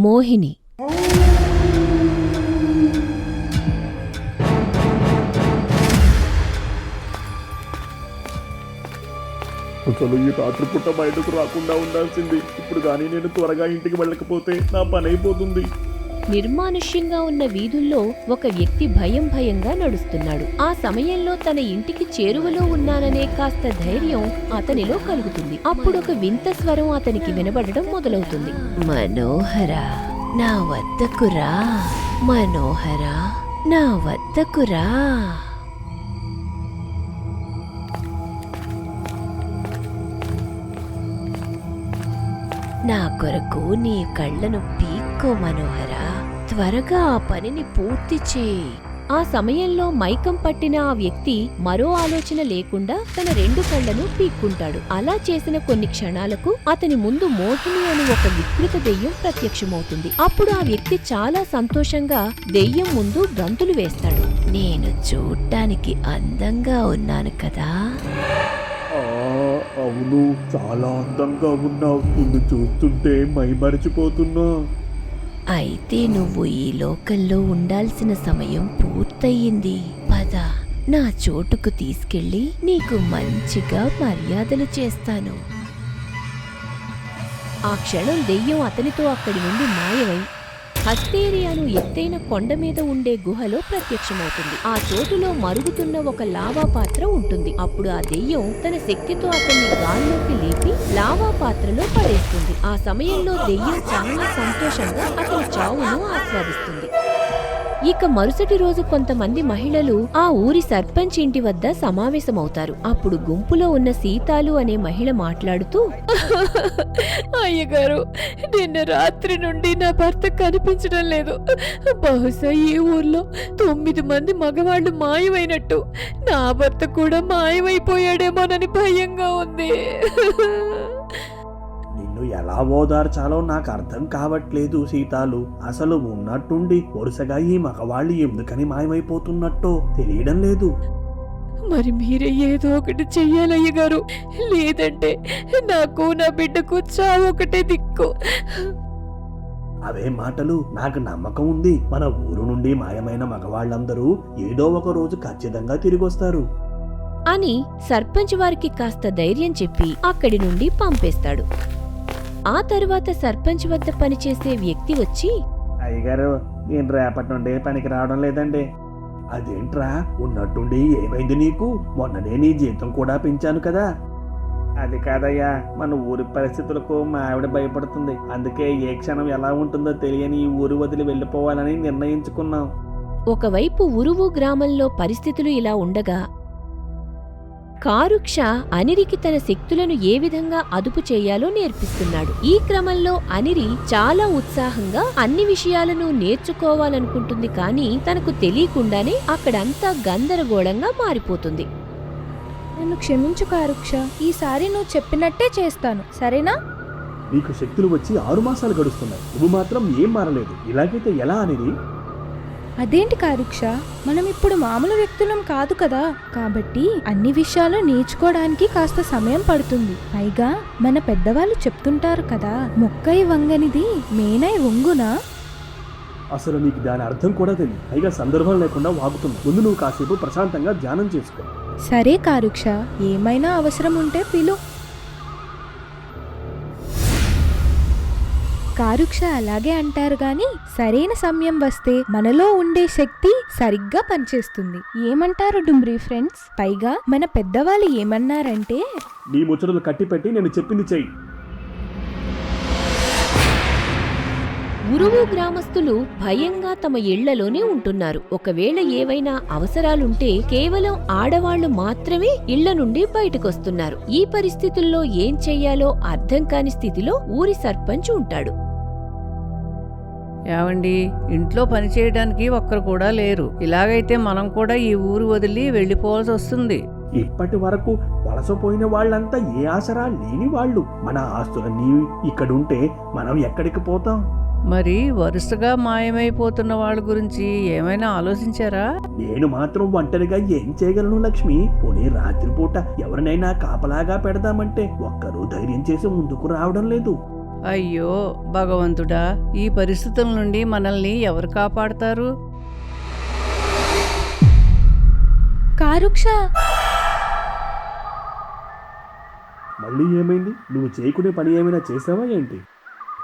మోహిని. అసలు ఈ రాత్రి పుట్ట బయటకు రాకుండా ఉండాల్సింది. ఇప్పుడు కానీ నేను త్వరగా ఇంటికి వెళ్ళకపోతే నా పని అయిపోతుంది. నిర్మానుష్యంగా ఉన్న వీధుల్లో ఒక వ్యక్తి భయంగా నడుస్తున్నాడు. ఆ సమయంలో తన ఇంటికి చేరువలో ఉన్నాననే కాస్త ధైర్యం అతనిలో కలుగుతుంది. అప్పుడొక వింత స్వరం అతనికి వినబడడం మొదలవుతుంది. మనోహర, నా వద్దకురా. మనోహర, నా వద్దకురా. నా కొరకు నీ కళ్ళను పీక్కో మనోహరా. త్వరగా ఆ పనిని పూర్తి చేయి. ఆ సమయంలో మైకం పట్టిన ఆ వ్యక్తి మరో ఆలోచన లేకుండా తన 2 కళ్ళను పీక్కుంటాడు. అలా చేసిన కొన్ని క్షణాలకు అతని ముందు మోహిని అని ఒక వికృత దెయ్యం ప్రత్యక్షమవుతుంది. అప్పుడు ఆ వ్యక్తి చాలా సంతోషంగా దెయ్యం ముందు గంతులు వేస్తాడు. నేను చూడ్డానికి అందంగా ఉన్నాను కదా. అవును, చాలా అందంగా ఉన్నావు. నిన్ను చూస్తుంటే మైమరిచిపోతున్నా. అయితే నువ్వు ఈ లోకంలో ఉండాల్సిన సమయం పూర్తయింది. పద, నా చోటుకు తీసుకెళ్లి నీకు మంచిగా మర్యాదలు చేస్తాను. ఆ క్షణం దెయ్యం అతనితో అక్కడి నుండి మాయమై హస్తేరియాను ఎత్తైన కొండ మీద ఉండే గుహలో ప్రత్యక్షమవుతుంది. ఆ చోటులో మరుగుతున్న ఒక లావా పాత్ర ఉంటుంది. అప్పుడు ఆ దెయ్యం తన శక్తితో అతన్ని గాల్లోకి లేపి లావా పాత్రలో పడేస్తుంది. ఆ సమయంలో దెయ్యం చాలా సంతోషంగా అతని చావును ఆస్వాదిస్తుంది. ఇక మరుసటి రోజు కొంతమంది మహిళలు ఆ ఊరి సర్పంచ్ ఇంటి వద్ద సమావేశమవుతారు. అప్పుడు గుంపులో ఉన్న సీతాలు అనే మహిళ మాట్లాడుతూ, అయ్యగారు, నిన్న రాత్రి నుండి నా భర్త కనిపించడం లేదు. బహుశా ఈ ఊర్లో 9 మంది మగవాళ్లు మాయమైనట్టు నా భర్త కూడా మాయమైపోయాడేమోనని భయంగా ఉంది. నిన్ను ఎలా ఓదార్చాలో నాకు అర్థం కావట్లేదు సీతాలు. అసలు ఉన్నట్టుండి వరుసగా ఈ మగవాళ్ళు ఎందుకని మాయమైపోతున్నట్టో తెలియడం లేదు. మరి మీరే ఏదో ఒకటి చెయ్యాలయ్యగారు, లేదంటే నాకు నా బిడ్డకు చావు ఒకటే దిక్కు. అవే మాటలు, నాకు నమ్మకం ఉంది. మన ఊరు నుండి మాయమైన మగవాళ్ళందరూ ఏదో ఒక రోజు ఖచ్చితంగా తిరిగొస్తారు అని సర్పంచ్ వారికి కాస్త ధైర్యం చెప్పి అక్కడి నుండి పంపేస్తాడు. ఆ తరువాత సర్పంచ్ వద్ద పనిచేసే వ్యక్తి వచ్చి, అయ్యగారు, నేను రేపటి నుండి పనికి రావడం లేదండి. అదేంట్రా, ఉన్నట్టుండి ఏమైంది నీకు? మొన్ననే నీ జీతం కూడా పెంచాను కదా. అది కాదయ్యా, మన ఊరి పరిస్థితులకు మా ఆవిడ భయపడుతుంది. అందుకే ఏ క్షణం ఎలా ఉంటుందో తెలియని ఈ ఊరు వదిలి వెళ్ళిపోవాలని నిర్ణయించుకున్నాం. ఒకవైపు ఉరువు గ్రామంలో పరిస్థితులు ఇలా ఉండగా కారుక్ష అనిరికి తన శక్తులను ఏ విధంగా అదుపు చేయాలో నేర్పిస్తున్నాడు. ఈ క్రమంలో అనిరి చాలా ఉత్సాహంగా అన్ని విషయాలను నేర్చుకోవాలనుకుంటుంది. కానీ తనకు తెలియకుండానే అక్కడంతా గందరగోళంగా మారిపోతుంది. నన్ను క్షమించు కారుక్ష, ఈసారి నువ్వు చెప్పినట్టే చేస్తాను, సరేనా? నీకు శక్తులు వచ్చి 6 మాసాలు గడుస్తున్నాయి, నువ్వు మాత్రం ఏం మారలేదు. ఇలాగైతే ఎలా అనేది? అదేంటి కారుక్ష, మనం ఇప్పుడు మామూలు వ్యక్తులం కాదు కదా. కాబట్టి అన్ని విషయాలు నేర్చుకోవడానికి కాస్త సమయం పడుతుంది. పైగా మన పెద్దవాళ్ళు చెప్తుంటారు కదా, మొక్కై వంగనిది మేనై వంగునా. అసలు నీకు దాని అర్థం కూడా తెలియదు. పైగా సందర్భం లేకుండా వాగుతున్నావు. ముందు నువ్వు కాసేపు ప్రశాంతంగా ధ్యానం చేసుకో. సరే కారుక్ష, ఏమైనా అవసరం ఉంటే పిలు. కారుక్ష అలాగే అంటారు గాని సరైన సమయం వస్తే మనలో ఉండే శక్తి సరిగ్గా పనిచేస్తుంది. ఏమంటారు డుంబ్రీ ఫ్రెండ్స్? పైగా మన పెద్దవాళ్ళు ఏమన్నారంటే, నీ ముచ్చటలు కట్టిపెట్టి నేను చెప్పింది చెయ్యి. ఉరువు గ్రామస్తులు భయంగా తమ ఇళ్లలోనే ఉంటున్నారు. ఒకవేళ ఏవైనా అవసరాలుంటే కేవలం ఆడవాళ్లు మాత్రమే ఇళ్ల నుండి బయటకొస్తున్నారు. ఈ పరిస్థితుల్లో ఏం చెయ్యాలో అర్థం కాని స్థితిలో ఊరి సర్పంచ్ ఉంటాడు. ఏవండి, ఇంట్లో పని చేయడానికి ఒక్కరు కూడా లేరు. ఇలాగైతే మనం కూడా ఈ ఊరు వదిలి వెళ్ళిపోవాల్సి వస్తుంది. ఇప్పటి వరకు వలసపోయిన వాళ్ళంతా ఏ ఆసరా లేని వాళ్ళు. మన ఆస్తులన్నీ ఇక్కడుంటే మనం ఎక్కడికి పోతాం? మరి వరుసగా మాయమైపోతున్న వాళ్ళ గురించి ఏమైనా ఆలోచించారా? నేను మాత్రం ఒంటరిగా ఏం చేయగలను లక్ష్మి? పోనీ రాత్రిపూట ఎవరినైనా కాపలాగా పెడదామంటే ఒక్కరూ ధైర్యం చేసి ముందుకు రావడం లేదు. అయ్యో భగవంతుడా, ఈ పరిస్థితుల నుండి మనల్ని ఎవరు కాపాడతారు? కారుక్ష, మళ్ళీ ఏమైంది? నువ్వు చేయకునే పని ఏమైనా చేసావా ఏంటి?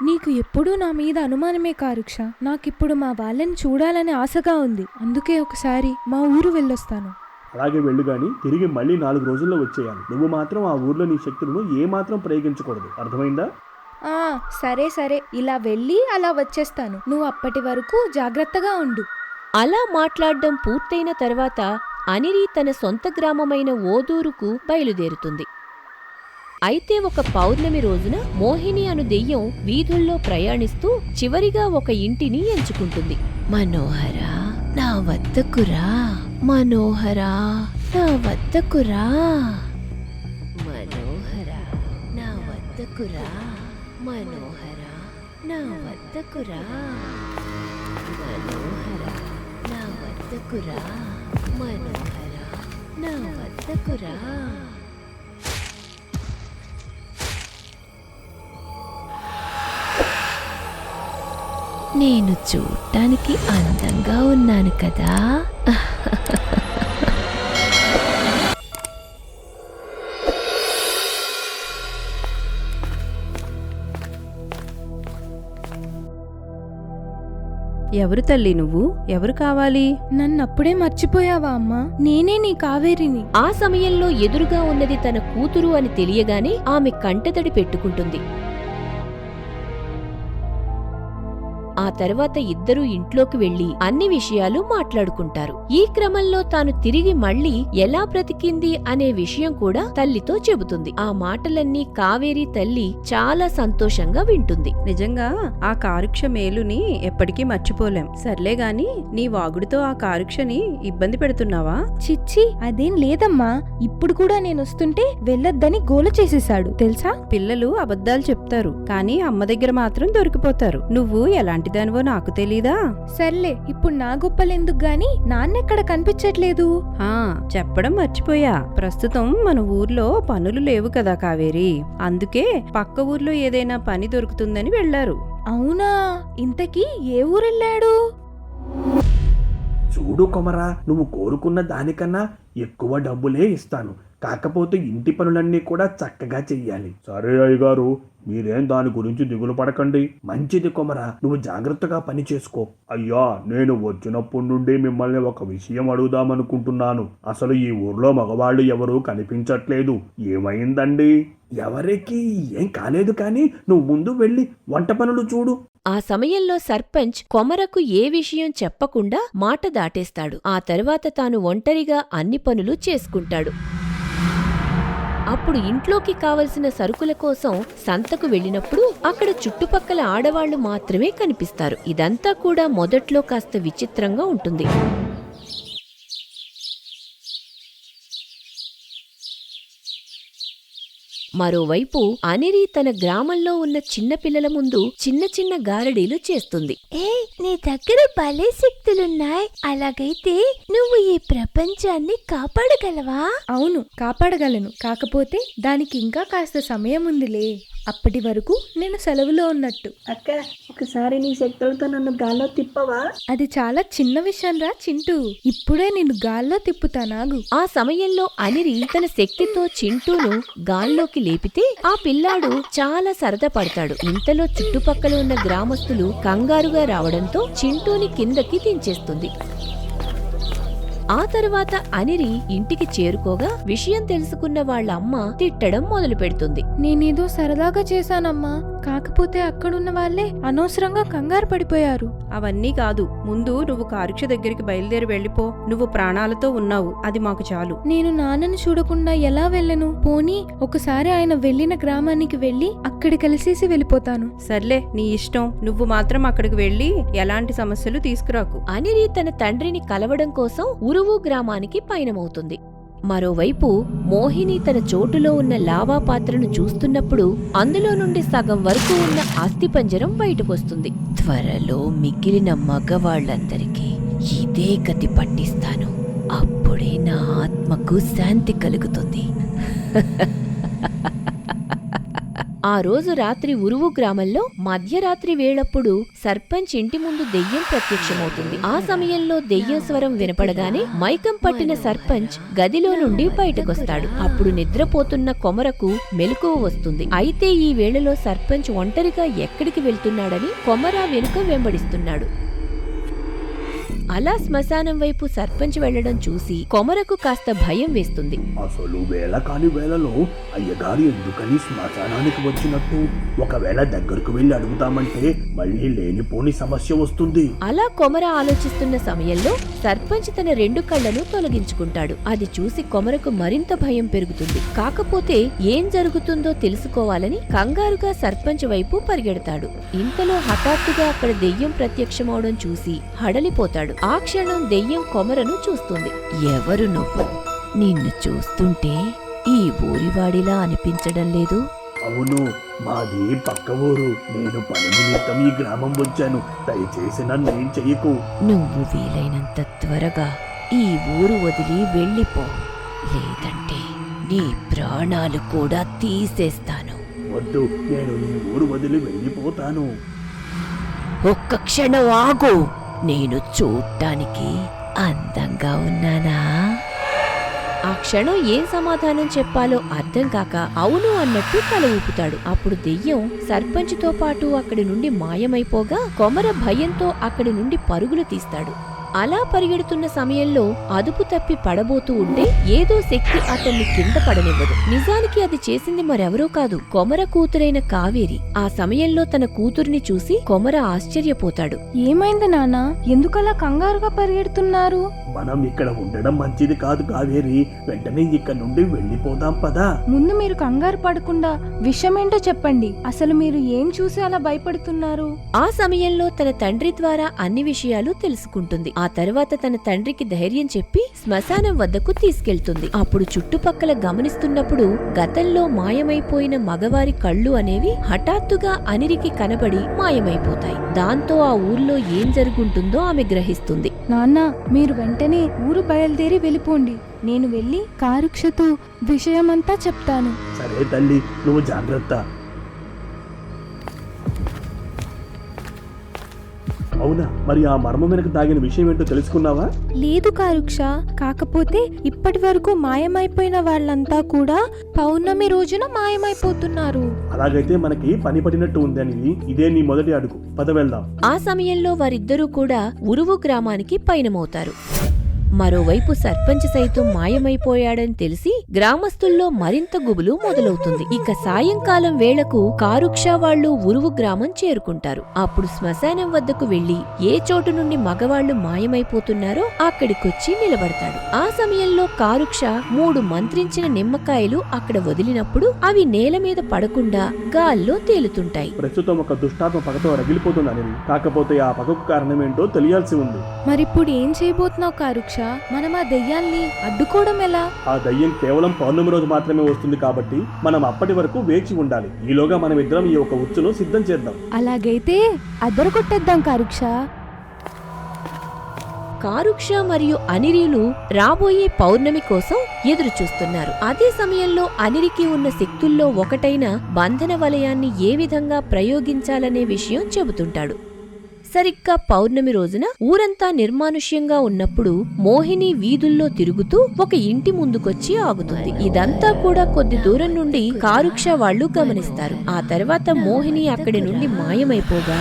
నీకు ఎప్పుడూ నా మీద అనుమానమే కారుక్ష. నాకిప్పుడు మా వాళ్ళని చూడాలని ఆశగా ఉంది. అందుకే ఒకసారి మా ఊరు వెళ్ళొస్తాను. అలాగే వెళ్ళు గాని తిరిగి మళ్ళీ 4 రోజుల్లో వచ్చేయాలి. నువ్వు మాత్రం ఆ ఊర్లో నీ శక్తులను ఏమాత్రం ప్రయోగించకూడదు, అర్థమైందా? సరే సరే, ఇలా వెళ్ళి అలా వచ్చేస్తాను. నువ్వు అప్పటి వరకు జాగ్రత్తగా ఉండు. అలా మాట్లాడ్డం పూర్తయిన తర్వాత అనిరి తన సొంత గ్రామమైన ఓదూరుకు బయలుదేరుతుంది. అయితే ఒక పౌర్ణమి రోజున మోహిని అను దెయ్యం వీధుల్లో ప్రయాణిస్తూ చివరిగా ఒక ఇంటిని ఎంచుకుంటుంది. మనోహరా, నా వద్దకురా, మనోహరా, నా వద్దకురా, మనోహరా, నా వద్దకురా, మనోహరా, నా వద్దకురా, మనోహరా, నా వద్దకురా, మనోహరా, నా వద్దకురా. నేను చూడటానికి అందంగా ఉన్నాను కదా. ఎవరు తల్లి నువ్వు? ఎవరు కావాలి? నన్నప్పుడే మర్చిపోయావా అమ్మా? నేనే నీ కావేరిని. ఆ సమయంలో ఎదురుగా ఉన్నది తన కూతురు అని తెలియగానే ఆమె కంటతడి పెట్టుకుంటుంది. ఆ తర్వాత ఇద్దరూ ఇంట్లోకి వెళ్లి అన్ని విషయాలు మాట్లాడుకుంటారు. ఈ క్రమంలో తాను తిరిగి మళ్లీ ఎలా బ్రతికింది అనే విషయం కూడా తల్లితో చెబుతుంది. ఆ మాటలన్నీ కావేరి తల్లి చాలా సంతోషంగా వింటుంది. నిజంగా ఆ కారుక్ష మేలుని ఎప్పటికీ మర్చిపోలేం. సర్లే గాని నీ వాగుడుతో ఆ కారుక్షని ఇబ్బంది పెడుతున్నావా? చిచ్చి, అదేం లేదమ్మా. ఇప్పుడు కూడా నేనొస్తుంటే వెళ్ళొద్దని గోల చేసేశాడు తెలుసా? పిల్లలు అబద్ధాలు చెప్తారు, కానీ అమ్మ దగ్గర మాత్రం దొరికిపోతారు. నువ్వు ఎలాంటి దానివో నాకు తెలీదా? సర్లే, ఇప్పుడు నా గొప్పలెందుకు గాని నాన్నెక్కడ కనిపించట్లేదు. చెప్పడం మర్చిపోయా. ప్రస్తుతం మన ఊర్లో పనులు లేవు కదా కావేరి, అందుకే పక్క ఊర్లో ఏదైనా పని దొరుకుతుందని వెళ్లారు. అవునా? ఇంతకీ ఏ ఊరెళ్ళాడు? చూడు కొమరా, నువ్వు కోరుకున్న దానికన్నా ఎక్కువ డబ్బులే ఇస్తాను. కాకపోతే ఇంటి పనులన్నీ కూడా చక్కగా చెయ్యాలి. సరే అయ్యగారు, మీరేం దాని గురించి దిగులు పడకండి. మంచిది కొమరా, నువ్వు జాగ్రత్తగా పని చేసుకో. అయ్యా, నేను వచ్చినప్పటి నుండి మిమ్మల్ని ఒక విషయం అడుగుదామనుకుంటున్నాను. అసలు ఈ ఊర్లో మగవాళ్ళు ఎవరూ కనిపించట్లేదు. ఏమైందండి? ఎవరికి ఏం కాలేదు, కానీ నువ్వు ముందు వెళ్ళి వంట పనులు చూడు. ఆ సమయంలో సర్పంచ్ కొమరకు ఏ విషయం చెప్పకుండా మాట దాటేస్తాడు. ఆ తర్వాత తాను ఒంటరిగా అన్ని పనులు చేసుకుంటాడు. అప్పుడు ఇంట్లోకి కావలసిన సరుకుల కోసం సంతకు వెళ్ళినప్పుడు అక్కడ చుట్టుపక్కల ఆడవాళ్లు మాత్రమే కనిపిస్తారు. ఇదంతా కూడా మొదట్లో కాస్త విచిత్రంగా ఉంటుంది. మరోవైపు అనిరి తన గ్రామంలో ఉన్న చిన్న పిల్లల ముందు చిన్న చిన్న గారడీలు చేస్తుంది. నీ దగ్గర భలే శక్తులున్నాయి. అలాగైతే నువ్వు ఈ ప్రపంచాన్ని కాపాడగలవా? అవును, కాపాడగలను. కాకపోతే దానికి ఇంకా కాస్త సమయం ఉందిలే. అప్పటి వరకు నేను సెలవులో ఉన్నట్టు. అక్క, ఒకసారి నీ శక్తులతో నన్ను గాల్లో తిప్పవా? అది చాలా చిన్న విషయం రా చింటూ. ఇప్పుడే నిన్ను గాల్లో తిప్పుతానాగు. ఆ సమయంలో అనిరి తన శక్తితో చింటూను గాల్లోకి లేపితే ఆ పిల్లాడు చాలా సరదా పడతాడు. ఇంతలో చుట్టుపక్కల ఉన్న గ్రామస్తులు కంగారుగా రావడంతో చింటూని కిందకి దించేస్తుంది. ఆ తర్వాత అనిరి ఇంటికి చేరుకోగా విషయం తెలుసుకున్న వాళ్ళ అమ్మ తిట్టడం మొదలు పెడుతుంది. నేనేదో సరదాగా చేశానమ్మా, కాకపోతే అక్కడున్న వాళ్ళే అనవసరంగా కంగారు పడిపోయారు. అవన్నీ కాదు, ముందు నువ్వు కారుక్ష దగ్గరికి బయలుదేరి వెళ్ళిపో. నువ్వు ప్రాణాలతో ఉన్నావు, అది మాకు చాలు. నేను నాన్నని చూడకుండా ఎలా వెళ్ళను? పోనీ ఒకసారి ఆయన వెళ్ళిన గ్రామానికి వెళ్ళి అక్కడ కలిసేసి వెళ్ళిపోతాను. సర్లే, నీ ఇష్టం. నువ్వు మాత్రం అక్కడికి వెళ్ళి ఎలాంటి సమస్యలు తీసుకురాకు. అనిరి తన తండ్రిని కలవడం కోసం ఉరువు గ్రామానికి పయనమవుతుంది. మరోవైపు మోహిని తన చోటులో ఉన్న లావా పాత్రను చూస్తున్నప్పుడు అందులో నుండి సగం వరకు ఉన్న అస్థిపంజరం బయటకొస్తుంది. త్వరలో మిగిలిన మగవాళ్లందరికీ ఇదే గతి పట్టిస్తాను. అప్పుడే నా ఆత్మకు శాంతి కలుగుతుంది. ఆ రోజు రాత్రి ఉరువు గ్రామంలో మధ్యరాత్రి వేళప్పుడు సర్పంచ్ ఇంటి ముందు దెయ్యం ప్రత్యక్షమవుతుంది. ఆ సమయంలో దెయ్యం స్వరం వినపడగానే మైకం పట్టిన సర్పంచ్ గదిలో నుండి బయటకొస్తాడు. అప్పుడు నిద్రపోతున్న కొమరకు మెలకువ వస్తుంది. అయితే ఈ వేళలో సర్పంచ్ ఒంటరిగా ఎక్కడికి వెళ్తున్నాడని కొమర వెనుక వెంబడిస్తున్నాడు. అలా శ్మశానం వైపు సర్పంచ్ వెళ్లడం చూసి కొమరకు కాస్త భయం వేస్తుంది. అసలు వేళ కాని వేళలో అయ్యగారు ఎందుకని శ్మశానానికి వచ్చినట్టు? ఒకవేళ దగ్గరకు వెళ్ళి అడుగుతామంటే మళ్ళీ లేనిపోని సమస్య వస్తుంది. అలా కొమర ఆలోచిస్తున్న సమయంలో సర్పంచ్ తన 2 కళ్లను తొలగించుకుంటాడు. అది చూసి కొమరకు మరింత భయం పెరుగుతుంది. కాకపోతే ఏం జరుగుతుందో తెలుసుకోవాలని కంగారుగా సర్పంచ్ వైపు పరిగెడతాడు. ఇంతలో హఠాత్తుగా అక్కడ దెయ్యం ప్రత్యక్షమవడం చూసి హడలిపోతాడు. ఆ క్షణం దెయ్యం కొమరను చూస్తుంది. ఎవరు నువ్వు? నిన్ను చూస్తుంటే ఈ ఊరివాడిలా అనిపించడం లేదు. అవును, మాది పక్క ఊరు. నేను పని నిమిత్తం ఈ గ్రామం వచ్చాను. దయచేసి నన్ను ఏం చెయ్యకు. నువ్వు వీలైనంత త్వరగా ఈ ఊరు వదిలి వెళ్ళిపో, లేదంటే నీ ప్రాణాలు కూడా తీసేస్తాను. వద్దు, నేను ఈ ఊరు వదిలి వెళ్ళిపోతాను. ఒక్క క్షణం ఆగు. నేను చూడ్డానికి అందంగా ఉన్నానా? ఆ క్షణం ఏం సమాధానం చెప్పాలో అర్థం కాక అవును అన్నట్టు తల ఊపుతాడు. అప్పుడు దెయ్యం సర్పంచ్తో పాటు అక్కడి నుండి మాయమైపోగా కొమర భయంతో అక్కడి నుండి పరుగులు తీస్తాడు. అలా పరిగెడుతున్న సమయంలో అదుపు తప్పి పడబోతూ ఉంటే ఏదో శక్తి అతన్ని కింద పడనివ్వదు. నిజానికి అది చేసింది మరెవరో కాదు, కొమర కూతురైన కావేరి. ఆ సమయంలో తన కూతుర్ని చూసి కొమర ఆశ్చర్యపోతాడు. ఏమైంది నాన్నా? ఎందుకలా కంగారుగా పరిగెడుతున్నారు? మనం ఇక్కడ ఉండడం మంచిది కాదు కావేరి. వెంటనే ఇక్కడ నుండి వెళ్ళిపోదాం పదా. ముందు మీరు కంగారు పడకుండా విషయమేంటో చెప్పండి. అసలు మీరు ఏం చూసి అలా భయపడుతున్నారు? ఆ సమయంలో తన తండ్రి ద్వారా అన్ని విషయాలు తెలుసుకుంటుంది. ఆ తర్వాత తన తండ్రికి ధైర్యం చెప్పి శ్మశానం వద్దకు తీసుకెళ్తుంది. అప్పుడు చుట్టుపక్కల గమనిస్తున్నప్పుడు గతంలో మాయమైపోయిన మగవారి కళ్ళు అనేవి హఠాత్తుగా అనిరికి కనబడి మాయమైపోతాయి. దాంతో ఆ ఊర్లో ఏం జరుగుంటుందో ఆమె గ్రహిస్తుంది. నాన్న, మీరు వెంటనే ఊరు బయలుదేరి వెళ్ళిపోండి. నేను వెళ్ళి కారుక్షతో విషయమంతా చెప్తాను. సరే తల్లి, నువ్వు జాగ్రత్త. అవునా, మరి ఆ మర్మం వెనక దాగిన విషయం ఏంటో తెలుసుకున్నావా? లేదు కారుక్ష, కాకపోతే ఇప్పటి వరకు మాయమైపోయిన వాళ్ళంతా కూడా పౌర్ణమి రోజున మాయమైపోతున్నారు. అలాగైతే మనకి పని పడినట్టు ఉందని ఇదే నీ మొదటి అడుగు. పద వెళ్దాం. ఆ సమయంలో వారిద్దరూ కూడా ఉరువు గ్రామానికి పయనమవుతారు. మరోవైపు సర్పంచ్ సైతం మాయమైపోయాడని తెలిసి గ్రామస్తుల్లో మరింత గుబులు మొదలవుతుంది. ఇక సాయంకాలం వేళకు కారుక్ష వాళ్లు ఉరువు గ్రామం చేరుకుంటారు. అప్పుడు శ్మశానం వద్దకు వెళ్లి ఏ చోటు నుండి మగవాళ్లు మాయమైపోతున్నారో అక్కడికొచ్చి నిలబడతాడు. ఆ సమయంలో కారుక్ష 3 మంత్రించిన నిమ్మకాయలు అక్కడ వదిలినప్పుడు అవి నేల మీద పడకుండా గాల్లో తేలుతుంటాయి. ప్రస్తుతం ఒక దుష్టాత్మ పగతో రగిలిపోతుందని, కాకపోతే ఆ పగకు కారణమేంటో తెలియాల్సి ఉంది. మరిప్పుడు ఏం చేయబోతున్నావు కారుక్ష? మనం ఆ దెయ్యాన్ని అడ్డుకోవడం ఎలా? ఆ దయ్యం కేవలం పౌర్ణమి రోజు మాత్రమే వస్తుంది కాబట్టి మనం అప్పటి వరకు వేచి ఉండాలి. ఈలోగా మనం ఇద్దరం ఈ ఒక ఉచ్చును సిద్ధం చేద్దాం. అలాగైతే అద్దరగొట్టేద్దాం కారుక్ష. కారుక్ష మరియు అనిరీలు రాబోయే పౌర్ణమి కోసం ఎదురు చూస్తున్నారు. అదే సమయంలో అనిరికి ఉన్న శక్తుల్లో ఒకటైన బంధన వలయాన్ని ఏ విధంగా ప్రయోగించాలనే విషయం చెబుతుంటాడు. సరిగ్గా పౌర్ణమి రోజున ఊరంతా నిర్మానుష్యంగా ఉన్నప్పుడు మోహిని వీధుల్లో తిరుగుతూ ఒక ఇంటి ముందుకొచ్చి ఆగుతుంది. ఇదంతా కూడా కొద్ది దూరం నుండి కారుక్ష వాళ్లు గమనిస్తారు. ఆ తర్వాత మోహిని అక్కడి నుండి మాయమైపోగా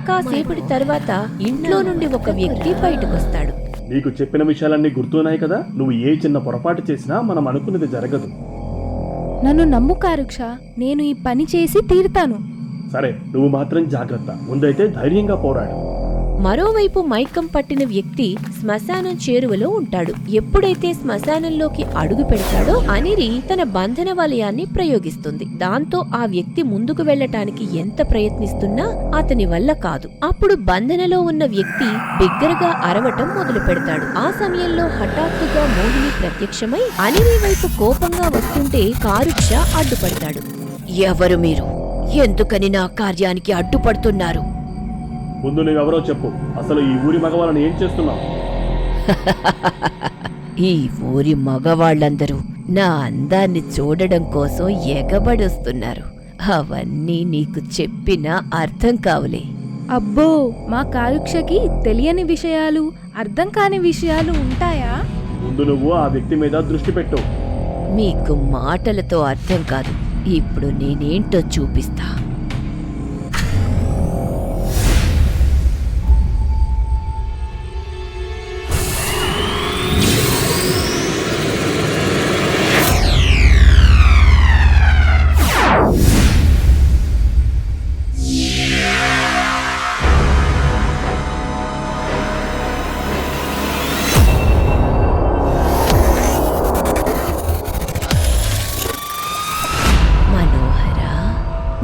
కాసేపటి తర్వాత ఇంట్లో నుండి ఒక వ్యక్తి బయటకొస్తాడు. నీకు చెప్పిన విషయాలన్నీ గుర్తున్నాయి కదా? నువ్వు ఏ చిన్న పొరపాటు చేసినా మనం అనుకున్నది జరగదు. నన్ను నమ్ము కారుక్ష, నేను ఈ పని చేసి తీరుతాను. సరే, నువ్వు మాత్రం జాగ్రత్త. ముందైతే ధైర్యంగా పోరాడు. మరోవైపు మైకం పట్టిన వ్యక్తి శ్మశానం చేరువలో ఉంటాడు. ఎప్పుడైతే శ్మశానంలోకి అడుగు పెడతాడో అనిరి తన బంధన వలయాన్ని ప్రయోగిస్తుంది. దాంతో ఆ వ్యక్తి ముందుకు వెళ్లటానికి ఎంత ప్రయత్నిస్తున్నా అతని వల్ల కాదు. అప్పుడు బంధనలో ఉన్న వ్యక్తి బిగ్గరగా అరవటం మొదలు పెడతాడు. ఆ సమయంలో హఠాత్తుగా మోహిని ప్రత్యక్షమై అనిరి వైపు కోపంగా వస్తుంటే కారుక్ష అడ్డుపడతాడు. ఎవరు మీరు? ఎందుకని నా కార్యానికి అడ్డుపడుతున్నారు? ముందు నువ్వెవరో చెప్పు. అసలు ఈ ఊరి మగవాళ్ళని ఏం చేస్తున్నావు? ఈ ఊరి మగవాళ్లందరూ నా అందాన్ని చూడడం కోసం ఎగబడొస్తున్నారు. అవన్నీ నీకు చెప్పినా అర్థం కావులే. అబ్బో, మా కారుక్షకి తెలియని విషయాలు, అర్థం కాని విషయాలు ఉంటాయా? ముందు నువ్వు ఆ వ్యక్తి మీద దృష్టి పెట్టు. మీకు మాటలతో అర్థం కాదు. ఇప్పుడు నేనేంటో చూపిస్తా.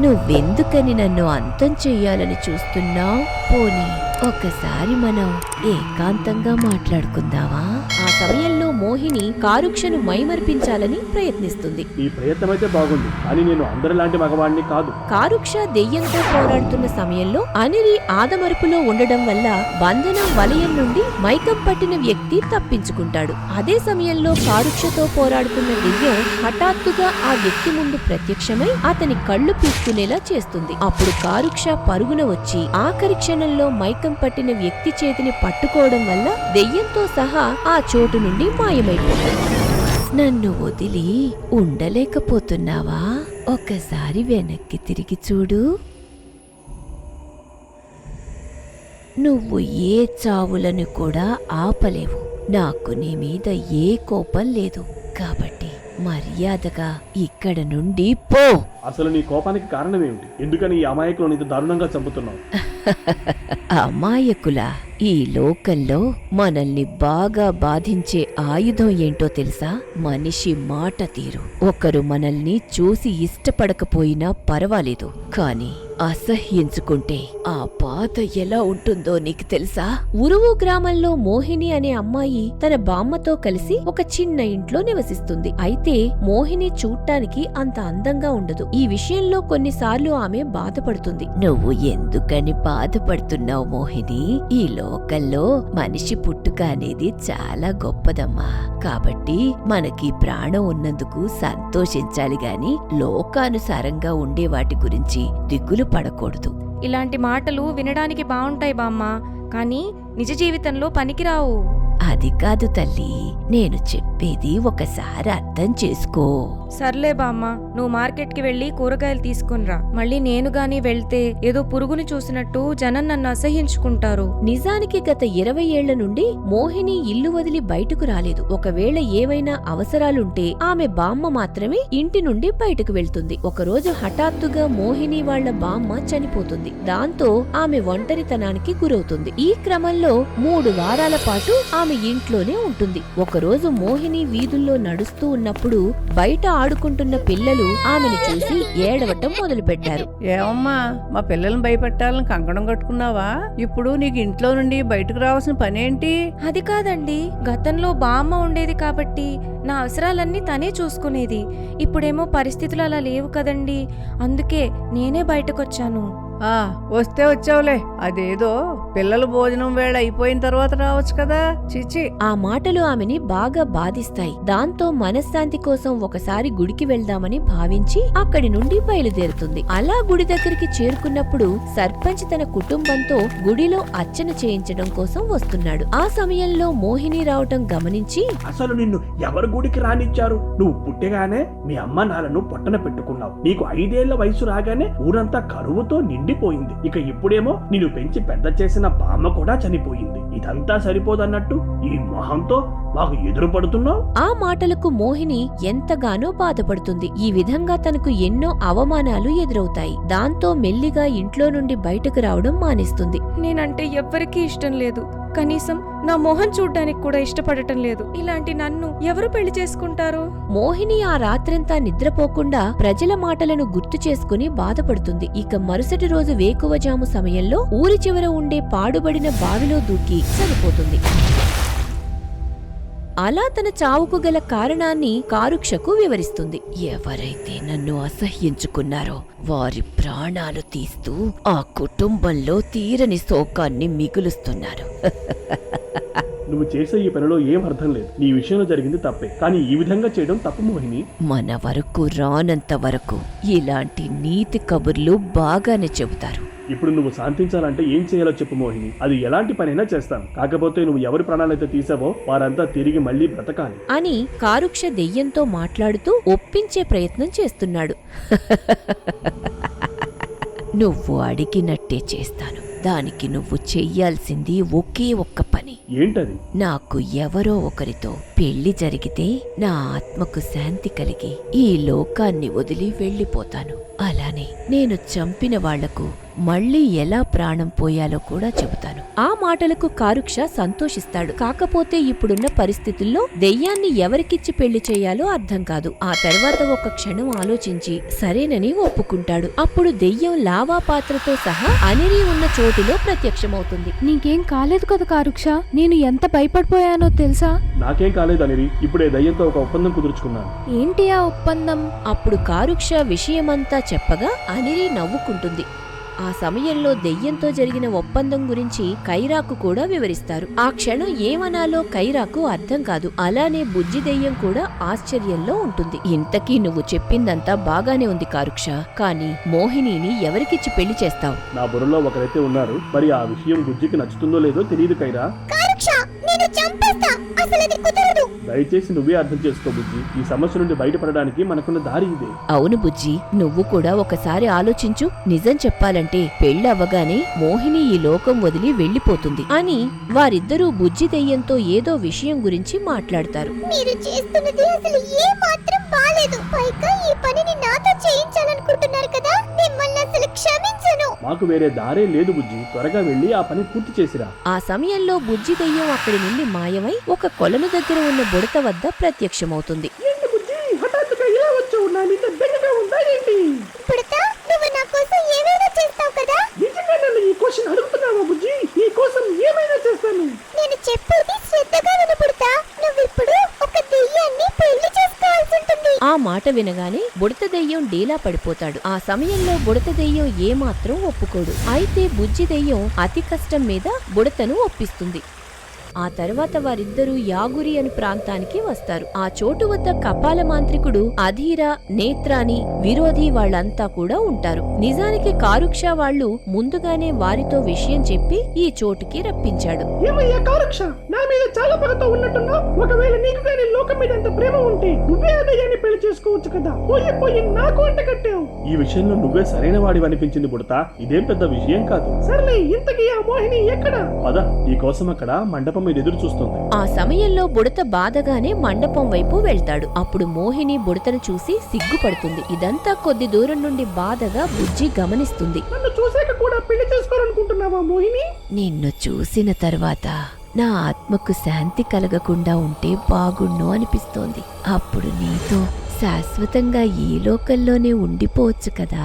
నువ్వెందుకని నన్ను అంతం చెయ్యాలని చూస్తున్నావు? పోనీ ఒకసారి మనం ఏకాంతంగా మాట్లాడుకుందావా? ఆ సమయంలో మోహిని కారుక్షను మైమర్పించాలని ప్రయత్నిస్తుంది. ఈ ప్రయత్నమైతే బాగుంది, కానీ నేను అందరిలాంటి మగవాణ్ణి కాదు. కారుక్ష దెయ్యంతో పోరాడుతున్న సమయంలో అనిరి ఆదమరుపులో ఉండడం వల్ల బంధనం వలయం నుండి మైకం పట్టిన వ్యక్తి తప్పించుకుంటాడు. అదే సమయంలో కారుక్షతో పోరాడుతున్న దెయ్యం హఠాత్తుగా ఆ వ్యక్తి ముందు ప్రత్యక్షమై అతని కళ్ళు పీక్కునేలా చేస్తుంది. అప్పుడు కారుక్ష పరుగున వచ్చి ఆఖరి క్షణంలో మైకం పట్టిన వ్యక్తి చేతిని పట్టుకోవడం వల్ల దెయ్యంతో సహా ఆ చోటు నుండి మాయమైపోతుంది. నన్ను వదిలి ఉండలేకపోతున్నావా? ఒకసారి వెనక్కి తిరిగి చూడు. నువ్వు ఏ చావులను కూడా ఆపలేవు. నాకు నీ మీద ఏ కోపం లేదు, కాబట్టి మర్యాదగా ఇక్కడ నుండి పో. అసలు నీ కోపానికి కారణం ఏమిటి? ఎందుకని ఈ అమాయకులను ఇంత దారుణంగా చంపుతున్నావు? అమాయకులా? ఈ లోకంలో మనల్ని బాగా బాధించే ఆయుధం ఏంటో తెలుసా? మనిషి మాట తీరు. ఒకరు మనల్ని చూసి ఇష్టపడకపోయినా పర్వాలేదు, కానీ అసహ్యించుకుంటే ఆ బాధ ఎలా ఉంటుందో నీకు తెలుసా? ఉరువు గ్రామంలో మోహిని అనే అమ్మాయి తన బామ్మతో కలిసి ఒక చిన్న ఇంట్లో నివసిస్తుంది. అయితే మోహిని చూడ్డానికి అంత అందంగా ఉండదు. ఈ విషయంలో కొన్నిసార్లు ఆమె బాధపడుతుంది. నువ్వు ఎందుకని బాధపడుతున్నావు మోహిని? ఈ లోకంలో మనిషి పుట్టుక అనేది చాలా గొప్పదమ్మా. కాబట్టి మనకి ప్రాణం ఉన్నందుకు సంతోషించాలి గాని లోకానుసారంగా ఉండే వాటి గురించి దిగులు పడకూడదు. ఇలాంటి మాటలు వినడానికి బావుంటాయి బామ్మ, కానీ నిజ జీవితంలో పనికిరావు. అది కాదు తల్లి, నేను చెప్పేది ఒకసారి అర్థం చేసుకో. సర్లే బామ్మ, నువ్వు మార్కెట్కి వెళ్ళి కూరగాయలు తీసుకునిరా. మళ్ళీ నేను గాని వెళ్తే ఏదో పురుగుని చూసినట్టు జనం నన్ను అసహ్యించుకుంటారు. నిజానికి గత 20 ఏళ్ల నుండి మోహిని ఇల్లు వదిలి బయటకు రాలేదు. ఒకవేళ ఏవైనా అవసరాలుంటే ఆమె బామ్మ మాత్రమే ఇంటి నుండి బయటకు వెళ్తుంది. ఒకరోజు హఠాత్తుగా మోహిని వాళ్ల బామ్మ చనిపోతుంది. దాంతో ఆమె ఒంటరితనానికి గురవుతుంది. ఈ క్రమంలో 3 వారాల పాటు ఆమె ఇంట్లోనే ఉంటుంది. ఒకరోజు మోహిని వీధుల్లో నడుస్తూ ఉన్నప్పుడు బయట ఆడుకుంటున్న పిల్లలు ఆమెను చూసి ఏడవటం మొదలుపెట్టారు. ఏమమ్మా, మా పిల్లల్ని భయపెట్టాలని కంకణం కట్టుకున్నావా? ఇప్పుడు నీకు ఇంట్లో నుండి బయటకు రావాల్సిన పనేంటి? అది కాదండి, గతంలో బామ్మ ఉండేది కాబట్టి నా అవసరాలన్నీ తనే చూసుకునేది. ఇప్పుడేమో పరిస్థితులు అలా లేవు కదండి, అందుకే నేనే బయటకొచ్చాను. వస్తే వచ్చావులే. అదేదో పిల్లల భోజనం వేళ అయిపోయిన తర్వాత రావచ్చు కదా. చిచి. ఆ మాటలు ఆమెని బాగా బాధిస్తాయి. దాంతో మనశ్శాంతి కోసం ఒకసారి గుడికి వెళ్దామని భావించి అక్కడి నుండి బయలుదేరుతుంది. అలా గుడి దగ్గరికి చేరుకున్నప్పుడు సర్పంచ్ తన కుటుంబంతో గుడిలో అర్చన చేయించడం కోసం వస్తున్నాడు. ఆ సమయంలో మోహిని రావటం గమనించి, అసలు నిన్ను ఎవరు గుడికి రానిచ్చారు? నువ్వు పుట్టగానే మీ అమ్మ నాన్నను పొట్టన పెట్టుకున్నావు. నీకు 5 ఏళ్ల వయసు రాగానే ఊరంతా కరువుతో నిండిపోయింది. ఇక ఇప్పుడేమో నిన్ను పెంచి పెద్ద చేసిన బామ్మ కూడా చనిపోయింది. ఇదంతా సరిపోదన్నట్టు ఈ మొహంతో మాకు ఎదురు పడుతున్నావు. ఆ మాటలకు మోహిని ఎంతగానో బాధపడుతుంది. ఈ విధంగా తనకు ఎన్నో అవమానాలు ఎదురవుతాయి. దాంతో మెల్లిగా ఇంట్లో నుండి బయటకు రావడం మానేస్తుంది. నేనంటే ఎవ్వరికీ ఇష్టం లేదు, కనీసం నా మొహం చూడ్డానికి కూడా ఇష్టపడటం లేదు. ఇలాంటి నన్ను ఎవరు పెళ్లి చేసుకుంటారు? మోహిని ఆ రాత్రంతా నిద్రపోకుండా ప్రజల మాటలను గుర్తు చేసుకుని బాధపడుతుంది. ఇక మరుసటి రోజు వేకువజాము సమయంలో ఊరి చివర ఉండే పాడుబడిన బావిలో దూకి చనిపోతుంది. అలా తన చావుకు గల కారణాన్ని కారుక్షకు వివరిస్తుంది. ఎవరైతే నన్ను అసహ్యించుకున్నారో వారి ప్రాణాలు తీస్తూ ఆ కుటుంబంలో తీరని శోకాన్ని మిగులుస్తున్నారు. నువ్వు చేసే ఈ పనిలో ఏం అర్థం లేదు. నీ విషయంలో జరిగింది తప్పే, కానీ ఈ విధంగా చేయడం తప్పు మోహిని. మన వరకు రానంత వరకు ఇలాంటి నీతి కబుర్లు బాగానే చెబుతారు. ఇప్పుడు నువ్వు శాంతించాలంటే ఏం చేయాలో చెప్పు మోహిని. అది ఎలాంటి పనైనా చేస్తాను. కాకపోతే నువ్వు ఎవరి ప్రాణాలైతే తీసావో వారంతా తిరిగి మళ్ళీ బ్రతకాలి అని కారుక్ష దెయ్యంతో మాట్లాడుతూ ఒప్పించే ప్రయత్నం చేస్తున్నాడు. నువ్వు అడిగినట్టే చేస్తాను. దానికి నువ్వు చెయ్యాల్సింది ఒకే ఒక్క పని. ఏంటది? నాకు ఎవరో ఒకరితో పెళ్లి జరిగితే నా ఆత్మకు శాంతి కలిగి ఈ లోకాన్ని వదిలి వెళ్ళిపోతాను. అలానే నేను చంపిన వాళ్లకు మళ్ళీ ఎలా ప్రాణం పోయాలో కూడా చెబుతాను. ఆ మాటలకు కారుక్ష సంతోషిస్తాడు. కాకపోతే ఇప్పుడున్న పరిస్థితుల్లో దెయ్యాన్ని ఎవరికిచ్చి పెళ్లి చేయాలో అర్థం కాదు. ఆ తర్వాత ఒక క్షణం ఆలోచించి సరేనని ఒప్పుకుంటాడు. అప్పుడు దెయ్యం లావా పాత్రతో సహా అనిరి ఉన్న చోటులో ప్రత్యక్షమవుతుంది. నీకేం కాలేదు కదా కారుక్ష? నేను ఎంత భయపడిపోయానో తెలుసా? నాకేం కాలేదు అనిరి. ఇప్పుడే దయ్యంతో ఒక ఒప్పందం కుదుర్చుకున్నాను. ఏంటి ఆ ఒప్పందం? అప్పుడు కారుక్ష విషయమంతా చెప్పగా అనిరి నవ్వుకుంటుంది. ఆ సమయంలో దెయ్యంతో జరిగిన ఒప్పందం గురించి కైరాకు కూడా వివరిస్తారు. ఆ క్షణం ఏమనాలో కైరాకు అర్థం కాదు. అలానే బుజ్జి దెయ్యం కూడా ఆశ్చర్యంలో ఉంటుంది. ఇంతకీ నువ్వు చెప్పిందంతా బాగానే ఉంది కారుక్ష, కానీ మోహినిని ఎవరికిచ్చి పెళ్లి చేస్తావు? నా బుర్రలో ఒకరైతే ఉన్నారు. మరి ఆ విషయం బుజ్జికి నచ్చుతుందో లేదో తెలియదు కైరా. దయచేసి నువ్వే అర్థం చేసుకో బుజ్జి. ఈ సమస్య నుండి బయటపడడానికి మనకున్న దారి ఇదే. అవును బుజ్జి, నువ్వు కూడా ఒకసారి ఆలోచించు. నిజం చెప్పాలంటే పెళ్ళవ్వగానే మోహిని ఈ లోకం వదిలి వెళ్లిపోతుంది అని వారిద్దరూ బుజ్జి దెయ్యంతో ఏదో విషయం గురించి మాట్లాడతారు. మీరు చేస్తున్నది అసలు ఏ మాత్రం బాలేదు. పైగా ఈ పనిని నాతో చేయించాలనుకుంటున్నారు కదా, మిమ్మల్ని అసలు క్షమించను. మాకు వేరే దారే లేదు బుజ్జి. త్వరగా వెళ్లి ఆ పని పూర్తి చేసిరా. ఆ సమయంలో బుజ్జి దెయ్యం అక్కడి నుండి మాయమై ఒక కొలను దగ్గర ఉన్న బుడత వద్ద ప్రత్యక్షమవుతుంది. హఠాత్తుగా ఇలా వచ్చావు? నా మీద బెంగగా ఉందా ఏంటి? పుడతా, నువ్వు నా కోసం ఏమైనా చేస్తావు కదా? నిజంగా నన్ను ఈ క్వశ్చన్ అడుగుతున్నావా బుజ్జి? నీ కోసం ఏమైనా చేస్తాను. నేను చెప్పేది శ్రద్ధగా విను పుడతా. నువ్విప్పుడు ఒక దెయ్యాన్ని పెళ్లి చేసుకోవాల్సి ఉంటుంది. ఆ మాట వినగానే బుడత దెయ్యం డీలా పడిపోతాడు. ఆ సమయంలో బుడత దెయ్యం ఏమాత్రం ఒప్పుకోడు. అయితే బుజ్జి దెయ్యం అతి కష్టం మీద బుడతను ఒప్పిస్తుంది. ఆ తర్వాత వారిద్దరూ యాగురి అని ప్రాంతానికి వస్తారు. ఆ చోటు వద్ద కపాల మాంత్రికుడు అధీర, నేత్రాని, విరోధి వాళ్ళంతా కూడా ఉంటారు. నిజానికి కారుక్ష వాళ్ళు ముందుగానే వారితో విషయం చెప్పి ఈ చోటుకి రప్పించాడు. ఏమయ్యా కారుక్ష, నా మీద చాలా పగతో ఉన్నట్టున్నావు. ఒకవేళ నీకు గానీ లోకం మీద అంత ప్రేమ ఉంటే నువ్వే ఆ దయ్యాన్ని పెళ్లి చేసుకోవచ్చు కదా. పోయి నాకు అంట కట్టావు. ఈ విషయంలో నువ్వే సరైన వాడివి అనిపించింది బుడతా. ఇదేం పెద్ద విషయం కాదు. సర్లే, ఇంతకీ ఆ మోహిని ఎక్కడ? పద, నీ కోసం అక్కడ మండపం మీద ఎదురు చూస్తుంది. ఆ సమయంలో బుడత బాధగానే మండపం వైపు వెళ్తాడు. అప్పుడు మోహిని బుడతను చూసి సిగ్గుపడుతుంది. ఇదంతా కొద్ది దూరం నుండి బాధగా బుజ్జి గమనిస్తుంది. నన్ను చూసాక కూడా పెళ్లి చేసుకోవాలనుకుంటున్నావా మోహిని? నిన్ను చూసిన తర్వాత నా ఆత్మకు శాంతి కలగకుండా ఉంటే బాగుండు అనిపిస్తోంది. అప్పుడు నీతో శాశ్వతంగా ఈ లోకంలోనే ఉండిపోవచ్చు కదా.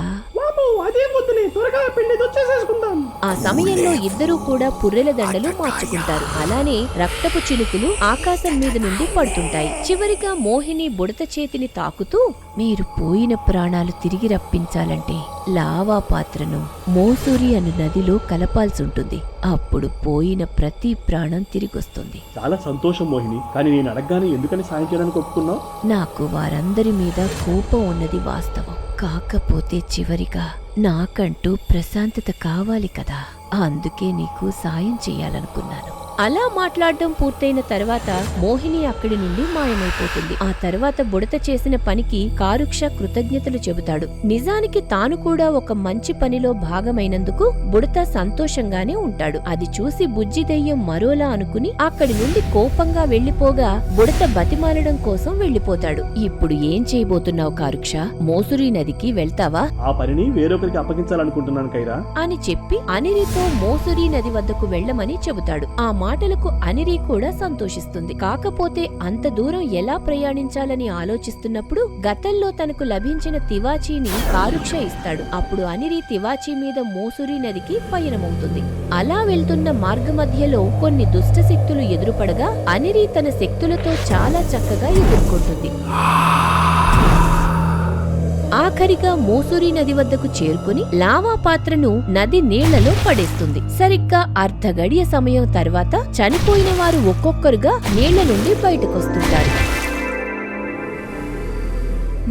అదే వద్దులే, త్వరగా పెళ్లి వచ్చేసేసుకుందాం. ఆ సమయంలో ఇద్దరూ కూడా పుర్రెల దండలు మార్చుకుంటారు. అలానే రక్తపు చినుకులు ఆకాశం మీద నుండి పడుతుంటాయి. చివరిగా మోహిని బుడత చేతిని తాకుతూ, మీరు పోయిన ప్రాణాలు తిరిగి రప్పించాలంటే లావా పాత్రను మోసూరి అను నదిలో కలపాల్సుంటుంది. అప్పుడు పోయిన ప్రతి ప్రాణం తిరిగొస్తుంది. చాలా సంతోషం మోహిని, కానీ నేను అడగగానే ఎందుకని సాయం చేయడానికి ఒప్పుకున్నావు? నాకు వారందరి మీద కోపం ఉన్నది వాస్తవం. కాకపోతే చివరిగా నాకంటూ ప్రశాంతత కావాలి కదా, అందుకే నీకు సాయం చేయాలనుకున్నాను. అలా మాట్లాడడం పూర్తయిన తర్వాత మోహిని అక్కడి నుండి మాయమైపోతుంది. ఆ తర్వాత బుడత చేసిన పనికి కారుక్ష కృతజ్ఞతలు చెబుతాడు. నిజానికి తాను కూడా ఒక మంచి పనిలో భాగమైనందుకు బుడత సంతోషంగానే ఉంటాడు. అది చూసి బుజ్జి దెయ్యం మరోలా అనుకుని అక్కడి నుండి కోపంగా వెళ్లిపోగా బుడత బతిమాలడం కోసం వెళ్లిపోతాడు. ఇప్పుడు ఏం చేయబోతున్నావు కారుక్ష? మోసురి నదికి వెళ్తావా? ఆ పనిని వేరొకరికి అప్పగించాలనుకుంటున్నాను కైరా అని చెప్పి అనిరితో మోసురి నది వద్దకు వెళ్లమని చెబుతాడు. ఆ మాటలకు అనిరి కూడా సంతోషిస్తుంది. కాకపోతే అంత దూరం ఎలా ప్రయాణించాలని ఆలోచిస్తున్నప్పుడు గతంలో తనకు లభించిన తివాచీని కారుక్ష ఇస్తాడు. అప్పుడు అనిరి తివాచీ మీద మోసురి నదికి పయనమవుతుంది. అలా వెళ్తున్న మార్గ మధ్యలో కొన్ని దుష్ట శక్తులు ఎదురుపడగా అనిరి తన శక్తులతో చాలా చక్కగా ఎదుర్కొంటుంది. ఆ ఆఖరిగా మోసూరి నది వద్దకు చేరుకుని లావా పాత్రను నది నీళ్లలో పడేస్తుంది. సరిగ్గా అర్ధగడియ సమయం తర్వాత చనిపోయిన వారు ఒక్కొక్కరుగా నీళ్ల నుండి బయటకొస్తుంటారు.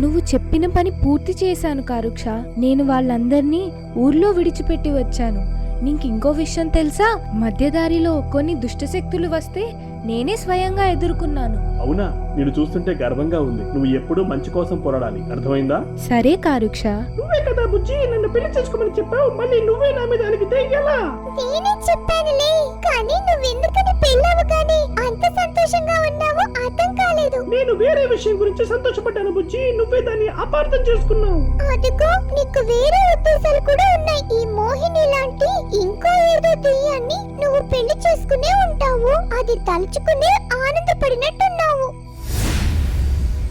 నువ్వు చెప్పిన పని పూర్తి చేశాను కారుక్ష. నేను వాళ్ళందర్నీ ఊర్లో విడిచిపెట్టి వచ్చాను. నీకింకో విషయం తెలుసా? మధ్యదారిలో కొన్ని దుష్టశక్తులు వస్తే నేనే స్వయంగా ఎదుర్కొన్నాను. అవునా? నేను చూస్తుంటే గర్వంగా ఉంది. నువ్వు ఎప్పుడూ మంచి కోసం పోరాడాలి, అర్థమైందా? సరే కారుక్ష. నువ్వే కదా బుజ్జి నన్ను పెళ్లి చేసుకోమని చెప్పావు, మళ్ళీ నువ్వే నా మీద అలిగితే ఎలా? నేనే చెప్పానులే, కానీ నువ్వెందుకని పెళ్ళవగానే అంత సంతోషంగా ఉన్నావో అర్థం కాలేదు. నేను వేరే విషయం గురించి సంతోషపడ్డాను బుజ్జి, నువ్వే దాన్ని అపార్థం చేసుకున్నావు. అదిగో నీకు వేరే ఉద్దేశాలు కూడా ఉన్నాయి. ఈ మోహిని లాంటి ఇంకో ఏదో దెయ్యాన్ని నువ్వు పెళ్లి చేసుకునే ఉంటావు. అది తలుచుకునే ఆనందపడినట్టున్నావు.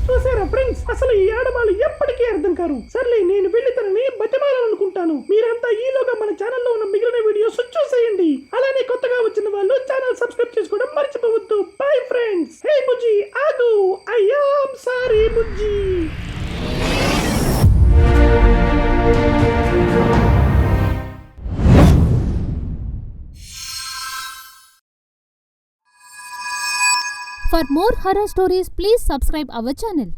చూసారా ఫ్రెండ్స్, అసలు ఈ ఆడవాళ్ళు ఎప్పటికీ అర్థం కారు. సర్లే, నేను వెళ్ళి తనని బతిమాలనుకుంటాను. మీరంతా ఈలోగా మన ఛానల్లో ఉన్న మిగిలిన వీడియోస్ చూసేయండి. అలానే కొత్తగా వచ్చిన వాళ్ళు ఛానల్ సబ్స్క్రైబ్ చేసుకోవడం మర్చిపోవద్దు. Bye friends. హే బుజ్జి ఆగు, I am sorry Bujji. For more horror stories, please subscribe our channel.